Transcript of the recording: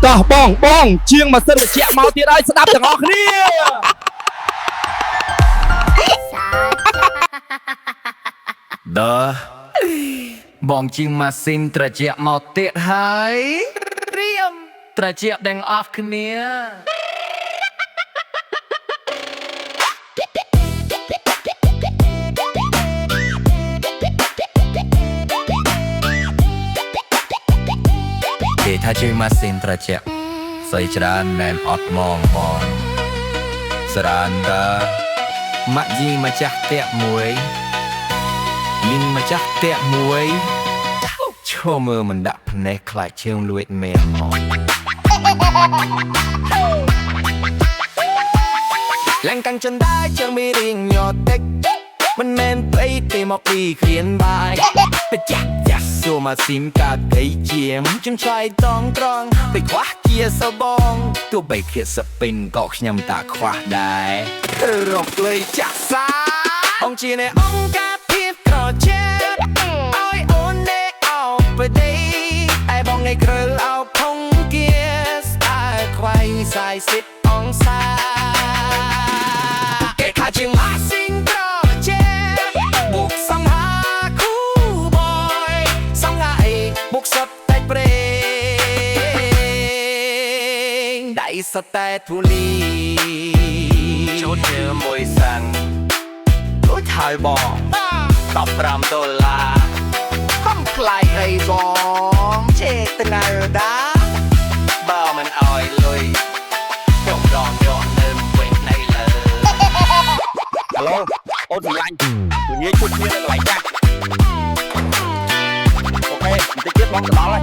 តោះបងជាងម៉ាស៊ីនត្រជាក់មកទៀតហើយស្ដាប់ទាំងអស់គ្នាបងជាងម៉ាស៊ីនត្រជាក់មកទៀតហើយត្រៀមត្រជាក់ទាំងអស់គ្នាគេថាជាងម៉ាស៊ីនត្រជាក់ស្អីច្រើនណែនអត់មងស្រានតាម៉ាក់យីម្ចាស់ផ្ទះមួយលីនម្ចាស់ផ្ទះមួយឈោមើលមិនដាក់ភ្នែកខ្លាចជើងលួចមែនមកឡើងកាន់ចន្ទាជើងមានរៀងញ័រតិចមិនមែនស្អីទេមកពីគ្រៀនបាយបច្ចាស់សួរម៉ាស៊ីនកាត់កៃជាមជន់ឆ្លៃតងត្រង់ទៅខ្វះជាសបងទោះបីគ្រាសពិនក៏ខ្ញុំតាខ្វះដែររកលេចាក់សាអង្គជាអ្នកអង្គការភាពត្រជាក់ឲ្យអូននេះអោបដេឯបងឯគ្រើលអោផុងគាស្អាតខ្វៃ40 អង្សាគេថាជាម៉ាស៊ីនត្រជាក់បុកសង្ហាគូបយសង្ហាអីបុកសត់តែប្រេងដៃសត់តែធូលីចូលជាមួយសាំងដូចហើយបង$15ខំខ្លាយអីបងចេះទៅណាដាបើមិនអោយលុយខ្ញុំរងយកនៅវិញនៅលើ ហៅឡូអូនសម្លាញ់និយាយជួបគ្នានៅកន្លែងចាស់អូខេបន្តិចទៀតបងទៅដល់ហើយ